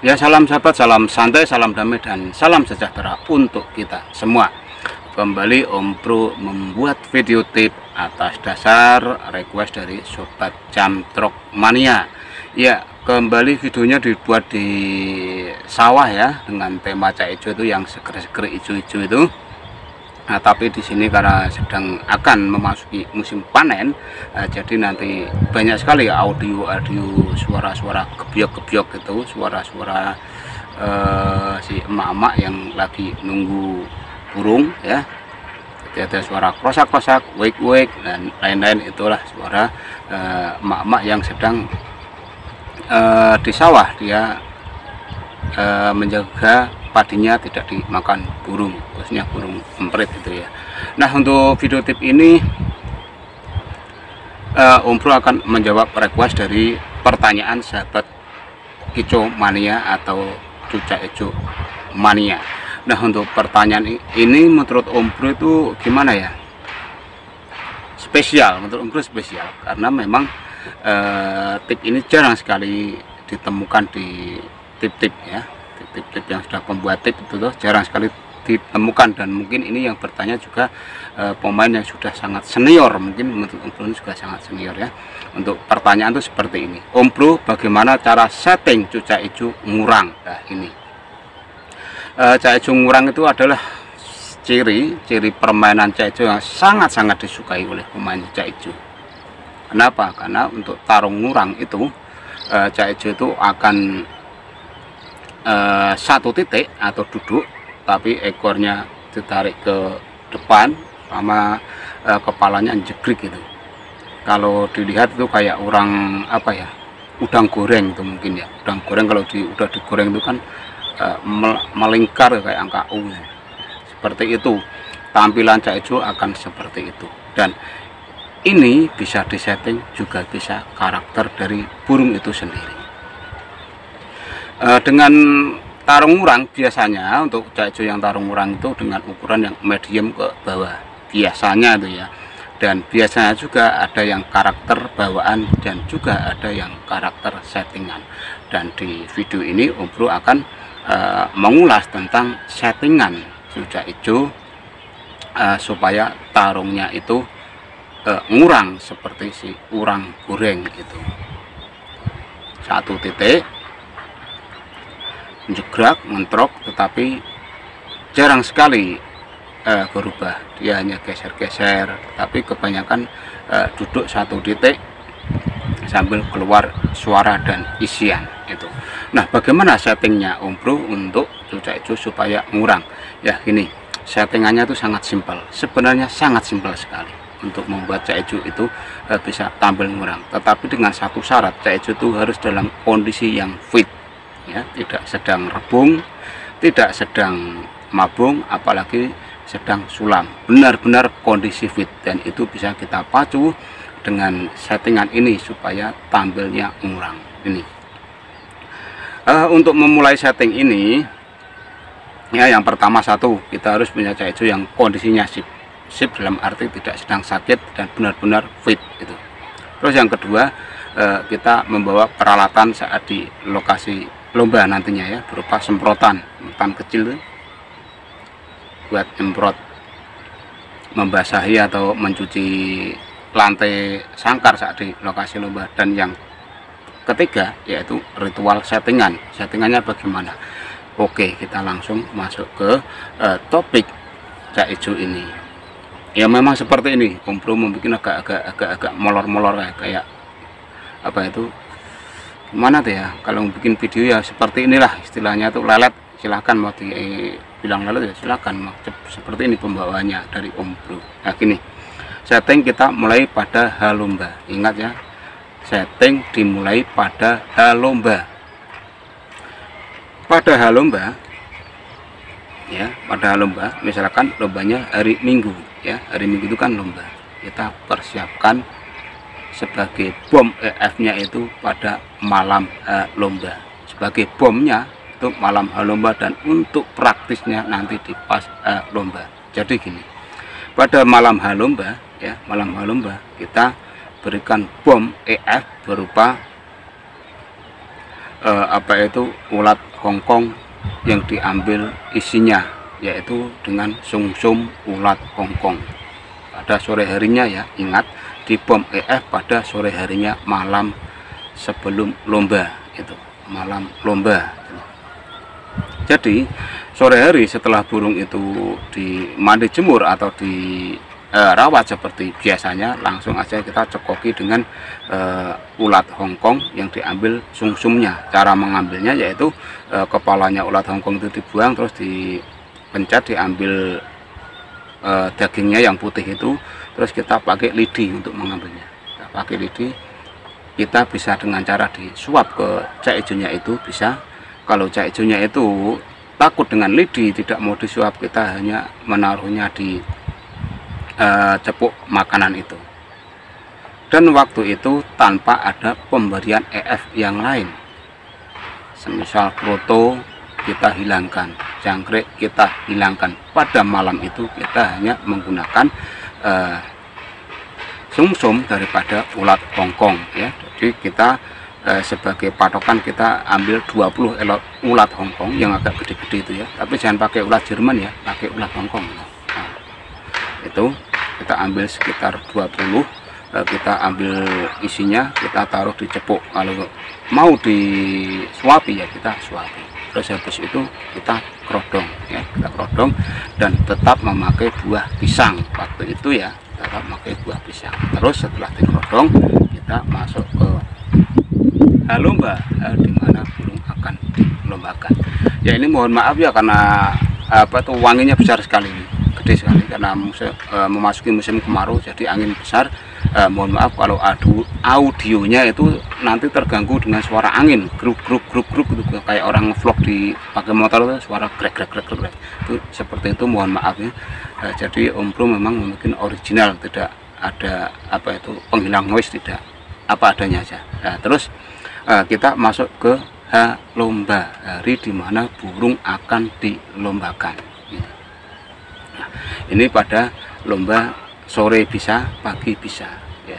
Ya, salam sahabat, salam santai, salam damai, dan salam sejahtera untuk kita semua. Kembali Om Bro membuat video tip atas dasar request dari Sobat Jamtrok Mania. Ya, kembali videonya dibuat di sawah ya, dengan tema cak hijau itu yang seger-seger hijau-hijau itu. Nah, tapi di sini karena sedang akan memasuki musim panen, jadi nanti banyak sekali audio-audio, suara-suara gebyok-gebyok itu, suara-suara si emak-emak yang lagi nunggu burung ya. Jadi ada suara krosak-krosak, wake-wake, dan lain-lain. Itulah suara emak-emak yang sedang di sawah, dia menjaga padinya tidak dimakan burung, khususnya burung emprit itu ya. Nah, untuk video tip ini Om Bro akan menjawab request dari pertanyaan sahabat hijau mania atau cucak hijau mania. Nah, untuk pertanyaan ini menurut Om Bro itu gimana ya? Spesial, menurut Om Bro spesial karena memang tip ini jarang sekali ditemukan di tip-tip ya. Tip-tip yang sudah pembuat tip itu tuh jarang sekali ditemukan, dan mungkin ini yang bertanya juga pemain yang sudah sangat senior, mungkin menurut Om Bro juga sangat senior ya. Untuk pertanyaan itu seperti ini, Om Bro bagaimana cara setting cucak hijau ngurang? Nah, ini cak hijau ngurang itu adalah ciri permainan cak hijau yang sangat-sangat disukai oleh pemain cak hijau. Kenapa? Karena untuk tarung ngurang itu cak hijau itu akan satu titik atau duduk, tapi ekornya ditarik ke depan sama kepalanya jegrik gitu. Kalau dilihat itu kayak orang apa ya, udang goreng itu mungkin ya. Udang goreng kalau udah digoreng itu kan melingkar kayak angka U. Seperti itu tampilan cak hijau akan seperti itu, dan ini bisa disetting juga bisa karakter dari burung itu sendiri. Dengan tarung ngurang biasanya untuk cak hijau yang tarung ngurang itu dengan ukuran yang medium ke bawah biasanya itu ya, dan biasanya juga ada yang karakter bawaan dan juga ada yang karakter settingan. Dan di video ini Om Bro akan mengulas tentang settingan cucak hijau supaya tarungnya itu ngurang seperti si urang goreng itu, satu titik menjegrak, mentrok, tetapi jarang sekali berubah, dia hanya geser-geser, tapi kebanyakan duduk satu titik sambil keluar suara dan isian itu. Nah, bagaimana settingnya Om Bro untuk cucak hijau supaya ngurang? Ya, gini, settingannya itu sangat simpel, sebenarnya sangat simpel sekali untuk membuat cak hijau itu bisa tampil ngurang, tetapi dengan satu syarat, cak hijau itu harus dalam kondisi yang fit ya, tidak sedang rebung, tidak sedang mabung, apalagi sedang sulam, benar-benar kondisi fit, dan itu bisa kita pacu dengan settingan ini supaya tampilnya ngurang ini. Untuk memulai setting ini ya, yang pertama satu, kita harus punya cak hijau yang kondisinya sip dalam arti tidak sedang sakit dan benar-benar fit itu. Terus yang kedua, kita membawa peralatan saat di lokasi lomba nantinya ya, berupa semprotan kecil tuh, buat semprot membasahi atau mencuci lantai sangkar saat di lokasi lomba. Dan yang ketiga yaitu ritual settingannya bagaimana. Oke, kita langsung masuk ke topik cak hijau ini. Ya, memang seperti ini, Om Bro membuat agak molor-molor kayak apa itu, gimana tuh ya, kalau bikin video ya seperti inilah istilahnya tuh, lelet. Silahkan mau dibilang lelet ya silahkan, mau seperti ini pembawaannya dari Om Bro. Nah, gini, setting kita mulai pada halomba. Ingat ya, setting dimulai pada halomba. Pada halomba ya, pada halomba misalkan lombanya hari Minggu ya, hari Minggu itu kan lomba, kita persiapkan sebagai bom EF-nya itu pada malam lomba, sebagai bomnya itu malam lomba, dan untuk praktisnya nanti di pas lomba. Jadi gini, pada malam lomba ya, malam lomba kita berikan bom EF berupa apa itu ulat Hongkong yang diambil isinya, yaitu dengan sumsum ulat Hongkong. Pada sore harinya ya, ingat, di bom EF pada sore harinya malam sebelum lomba, itu malam lomba. Jadi sore hari setelah burung itu dimandi jemur atau dirawat seperti biasanya, langsung aja kita cekoki dengan ulat Hongkong yang diambil sumsumnya. Cara mengambilnya yaitu kepalanya ulat Hongkong itu dibuang, terus dipencet, diambil dagingnya yang putih itu, terus kita pakai lidi untuk mengambilnya. Kita pakai lidi, kita bisa dengan cara disuap ke cak ijonya itu bisa. Kalau cak ijonya itu takut dengan lidi, tidak mau disuap, kita hanya menaruhnya di cepuk makanan itu. Dan waktu itu tanpa ada pemberian EF yang lain. Semisal kroto kita hilangkan, jangkrik kita hilangkan. Pada malam itu kita hanya menggunakan sumsum daripada ulat Hongkong ya. Jadi kita sebagai patokan kita ambil 20 ulat Hongkong yang agak gede-gede itu ya, tapi jangan pakai ulat Jerman ya, pakai ulat Hongkong. Nah, itu kita ambil sekitar 20, kita ambil isinya, kita taruh di cepuk. Kalau mau disuapi ya kita suapi. Terus habis itu kita kerodong ya, kita kerodong dan tetap memakai buah pisang. Waktu itu ya tetap memakai buah pisang. Terus setelah dikerodong kita masuk ke lomba, di mana burung akan dilombakan. Ya ini mohon maaf ya, karena apa tuh wanginya besar sekali, gede sekali, karena memasuki musim kemarau jadi angin besar. Mohon maaf kalau audionya itu nanti terganggu dengan suara angin, gruk itu kayak orang vlog di pakai motor itu suara grek itu seperti itu, mohon maaf ya. Jadi Om Bro memang mungkin original, tidak ada apa itu penghilang noise, tidak, apa adanya aja. Nah, terus kita masuk ke lomba, hari dimana burung akan dilombakan. Nah, ini pada lomba sore bisa, pagi bisa ya.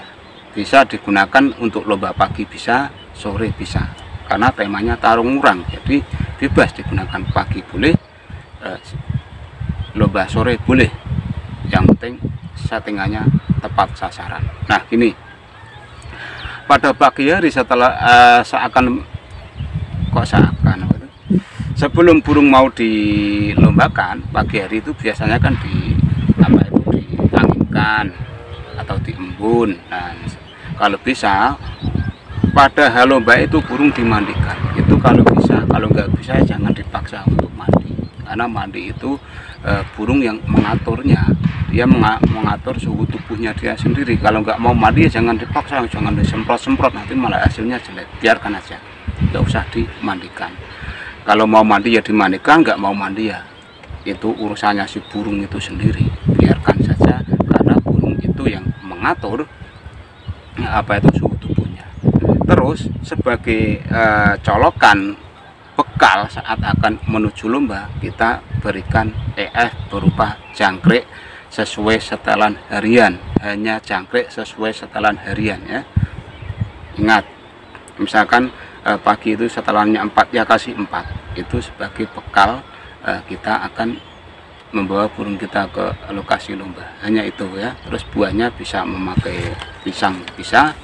Bisa digunakan untuk lomba pagi bisa, sore bisa, karena temanya tarung murang, jadi bebas digunakan. Pagi boleh, lomba sore boleh, yang penting settingannya tepat sasaran. Nah gini, pada pagi hari setelah sebelum burung mau dilombakan, pagi hari itu biasanya kan dianginkan atau diembun. Nah, kalau bisa pada lomba itu burung dimandikan, itu kalau bisa. Kalau nggak bisa jangan dipaksa untuk mandi, karena mandi itu burung yang mengaturnya, dia mengatur suhu tubuhnya dia sendiri. Kalau nggak mau mandi ya jangan dipaksa, jangan disemprot-semprot, nanti malah hasilnya jelek. Biarkan aja, nggak usah dimandikan. Kalau mau mandi ya dimandikan, nggak mau mandi ya itu urusannya si burung itu sendiri, biarkan saja, karena burung itu yang mengatur apa itu suhu tubuhnya. Terus sebagai colokan bekal saat akan menuju lomba, kita berikan EF berupa jangkrik sesuai setelan harian, hanya jangkrik sesuai setelan harian ya. Ingat, misalkan pagi itu setelannya 4 ya, kasih 4, itu sebagai bekal. Kita akan membawa burung kita ke lokasi lomba, hanya itu ya. Terus buahnya bisa memakai pisang bisa,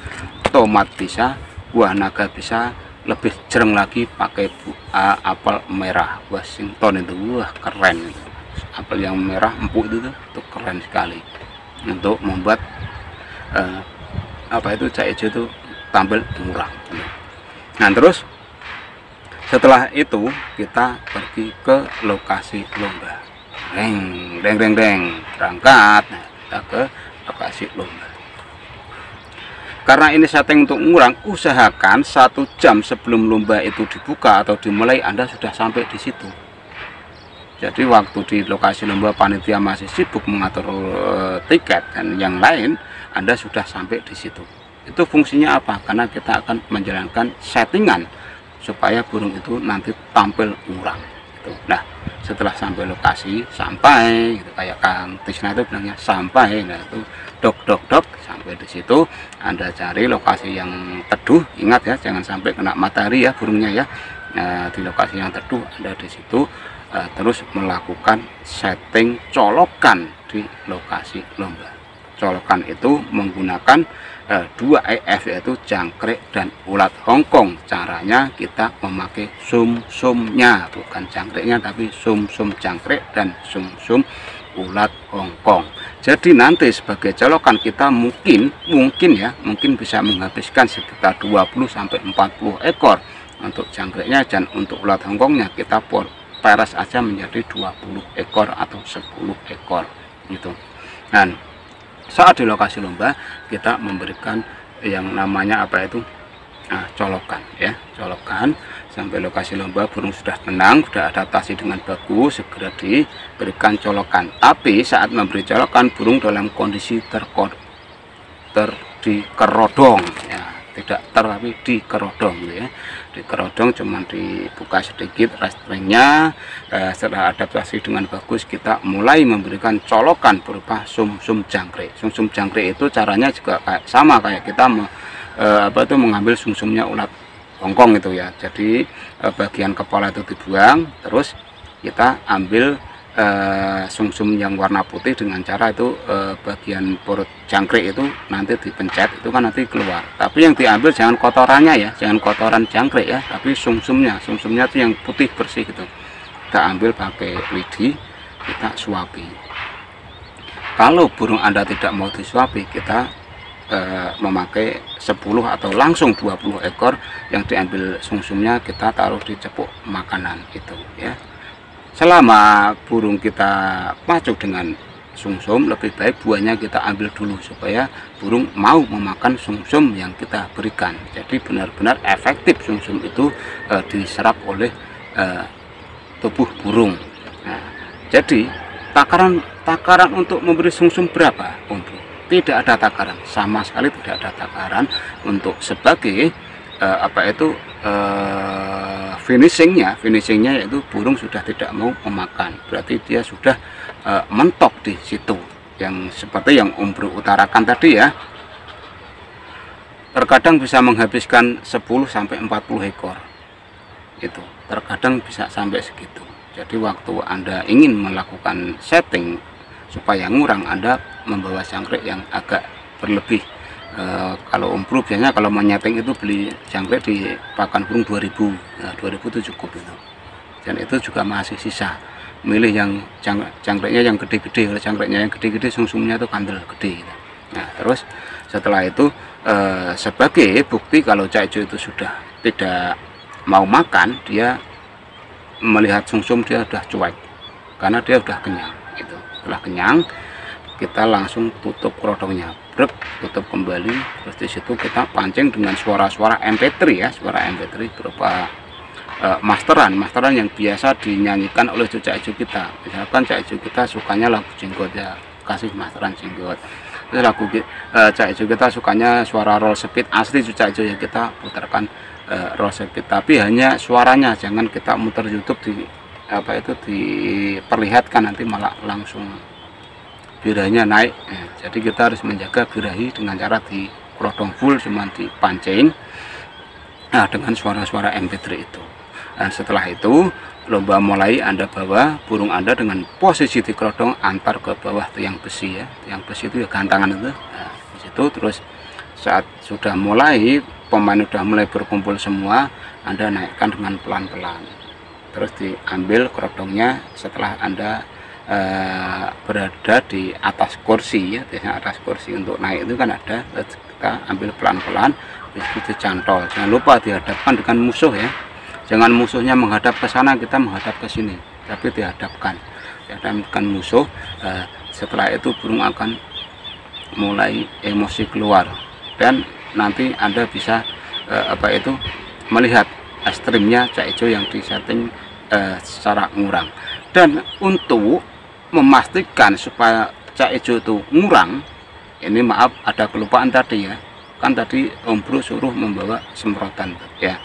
tomat bisa, buah naga bisa, lebih jereng lagi pakai apel merah Washington itu, wah keren itu. Apel yang merah empuk itu keren sekali untuk membuat apa itu cak ijo itu tampil murah. Nah terus setelah itu kita pergi ke lokasi lomba, deng berangkat. Nah, kita ke lokasi lomba. Karena ini setting untuk ngurang, usahakan 1 jam sebelum lomba itu dibuka atau dimulai Anda sudah sampai di situ. Jadi waktu di lokasi lomba panitia masih sibuk mengatur tiket dan yang lain, Anda sudah sampai di situ. Itu fungsinya apa? Karena kita akan menjalankan settingan supaya burung itu nanti tampil ngurang. Nah setelah sampai lokasi, sampai gitu, kayak Kang Tisna itu bilangnya sampai, nah itu dok dok dok. Sampai di situ Anda cari lokasi yang teduh, ingat ya, jangan sampai kena matahari ya burungnya ya. Di lokasi yang teduh Anda di situ terus melakukan setting colokan di lokasi lomba. Colokan itu menggunakan 2 EF, yaitu jangkrik dan ulat Hongkong. Caranya kita memakai sumsumnya, bukan jangkriknya, tapi sumsum jangkrik dan sumsum ulat Hongkong. Jadi nanti sebagai colokan kita mungkin bisa menghabiskan sekitar 20-40 ekor untuk jangkriknya, dan untuk ulat Hongkongnya kita peres aja menjadi 20 ekor atau 10 ekor gitu. Dan saat di lokasi lomba kita memberikan yang namanya apa itu colokan ya, colokan. Sampai lokasi lomba burung sudah tenang, sudah adaptasi dengan bagus, segera diberikan colokan. Tapi saat memberi colokan burung dalam kondisi dikerodong ya, tidak tapi dikerodong ya. Dikerodong cuman dibuka sedikit restrengnya. Setelah adaptasi dengan bagus kita mulai memberikan colokan berupa sumsum jangkrik. Sumsum jangkrik itu caranya juga sama kayak kita mengambil sumsumnya ulat Hongkong itu ya. Jadi bagian kepala itu dibuang, terus kita ambil sumsum yang warna putih dengan cara itu bagian perut jangkrik itu nanti dipencet, itu kan nanti keluar. Tapi yang diambil jangan kotorannya ya, jangan kotoran jangkrik ya, tapi sumsumnya itu yang putih bersih gitu. Kita ambil pakai lidi, kita suapi. Kalau burung Anda tidak mau disuapi, kita memakai 10 atau langsung 20 ekor yang diambil sumsumnya kita taruh di cepuk makanan itu ya. Selama burung kita macuk dengan sumsum, lebih baik buahnya kita ambil dulu supaya burung mau memakan sumsum yang kita berikan. Jadi benar-benar efektif sumsum itu diserap oleh tubuh burung. Nah, jadi takaran untuk memberi sumsum berapa, Om Bro? Tidak ada takaran, sama sekali tidak ada takaran untuk sebagai finishingnya yaitu burung sudah tidak mau memakan, berarti dia sudah mentok di situ, yang seperti yang Om Bro utarakan tadi ya. Terkadang bisa menghabiskan 10-40 ekor, itu terkadang bisa sampai segitu. Jadi waktu Anda ingin melakukan setting supaya ngurang, Anda membawa jangkrik yang agak berlebih. Kalau Om Bro biasanya kalau menyeting itu beli jangkrik di pakan burung 2000, 2000 itu cukup itu. Dan itu juga masih sisa. Milih yang jangkriknya yang gede-gede, kalau jangkriknya yang gede-gede sumsumnya itu kandel gede gitu. Nah, terus setelah itu sebagai bukti kalau cak ijo itu sudah tidak mau makan, dia melihat sumsum dia sudah cuek karena dia sudah kenyang gitu. Setelah kenyang kita langsung tutup kerodongnya, tutup kembali. Terus di situ kita pancing dengan suara-suara MP3 ya, suara MP3 berupa masteran yang biasa dinyanyikan oleh cak ijo kita. Misalkan cak ijo kita sukanya lagu jenggot ya, kasih masteran jenggot. Terus lagu cak ijo kita sukanya suara roll speed asli cak ijo ya, kita putarkan roll speed, tapi hanya suaranya, jangan kita muter YouTube diperlihatkan, nanti malah langsung birahinya naik. Jadi kita harus menjaga birahi dengan cara di kerodong full, cuman dipancing dengan suara-suara MP3 itu. Dan setelah itu lomba mulai, Anda bawa burung Anda dengan posisi di kerodong antar ke bawah tiang besi ya, tiang besi itu ya, gantangan itu. Nah, di situ terus saat sudah mulai pemain sudah mulai berkumpul semua, Anda naikkan dengan pelan-pelan. Terus diambil kerodongnya setelah Anda berada di atas kursi ya, biasanya atas kursi. Untuk naik itu kan ada, kita ambil pelan-pelan, begitu dicantol. Jangan lupa dihadapkan dengan musuh ya, jangan musuhnya menghadap ke sana, kita menghadap ke sini, tapi dihadapkan musuh. Setelah itu burung akan mulai emosi keluar, dan nanti Anda bisa melihat ekstrimnya cak ijo yang disetting secara ngurang. Dan untuk memastikan supaya cak ijo itu ngurang, ini maaf ada kelupaan tadi ya, kan tadi Om Bro suruh membawa semprotan ya.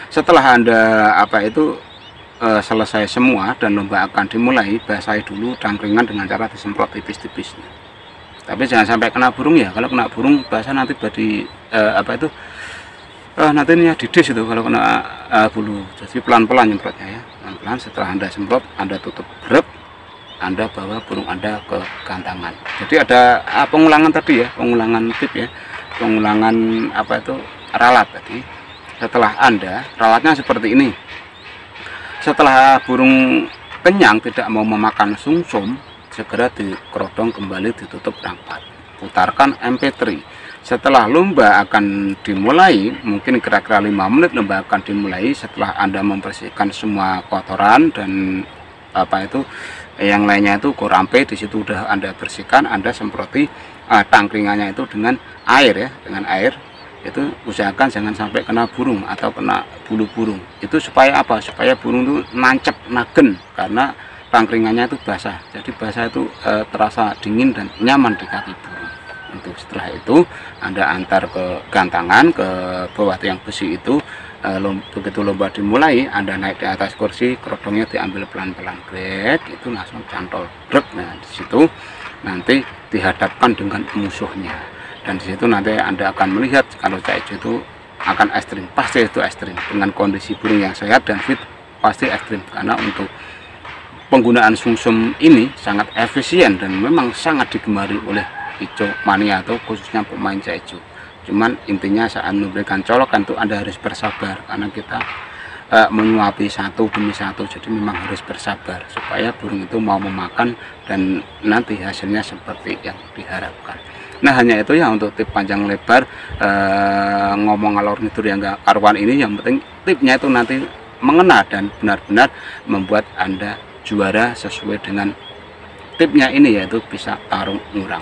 Setelah Anda selesai semua dan lomba akan dimulai, basahi dulu cangkringan dengan cara disemprot tipis-tipis. Tapi jangan sampai kena burung ya. Kalau kena burung basah nanti badi nanti ini ya didis itu kalau kena bulu. Jadi pelan-pelan nyemprotnya ya, pelan-pelan. Setelah Anda semprot, Anda tutup brep, Anda bawa burung Anda ke gantangan. Jadi ada pengulangan tadi ya, pengulangan tip ya, pengulangan ralat tadi. Setelah Anda, ralatnya seperti ini. Setelah burung kenyang tidak mau memakan sumsum, segera dikerodong kembali, ditutup rapat, putarkan MP3. Setelah lomba akan dimulai, mungkin kira-kira 5 menit lomba akan dimulai. Setelah Anda membersihkan semua kotoran dan yang lainnya itu korampe, di situ udah Anda bersihkan, Anda semproti tangkringannya itu dengan air ya, dengan air. Itu usahakan jangan sampai kena burung atau kena bulu burung. Itu supaya apa? Supaya burung itu nancep, nagen, karena tangkringannya itu basah. Jadi basah itu terasa dingin dan nyaman di kaki burung. Untuk setelah itu Anda antar ke gantangan, ke bawah tiang besi itu. Begitu lomba dimulai, Anda naik di atas kursi, kerodongnya diambil pelan-pelan, brek, itu langsung cantol, brek. Nah di situ nanti dihadapkan dengan musuhnya. Dan di situ nanti Anda akan melihat kalau cak ijo itu akan ekstrim, pasti itu ekstrim. Dengan kondisi burung yang sehat dan fit pasti ekstrim, karena untuk penggunaan sumsum ini sangat efisien dan memang sangat digemari oleh ijo mania atau khususnya pemain cak ijo. Cuman intinya saat memberikan colokan itu Anda harus bersabar, karena kita menyuapi satu demi satu, jadi memang harus bersabar supaya burung itu mau memakan dan nanti hasilnya seperti yang diharapkan. Nah hanya itu ya untuk tip panjang lebar ngomong ngalor ngidul yang gak karuan ini. Yang penting tipnya itu nanti mengena dan benar-benar membuat Anda juara sesuai dengan tipnya ini, yaitu bisa tarung ngurang.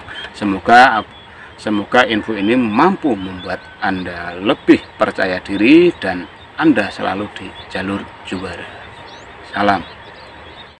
Semoga info ini mampu membuat Anda lebih percaya diri dan Anda selalu di jalur juara. Salam.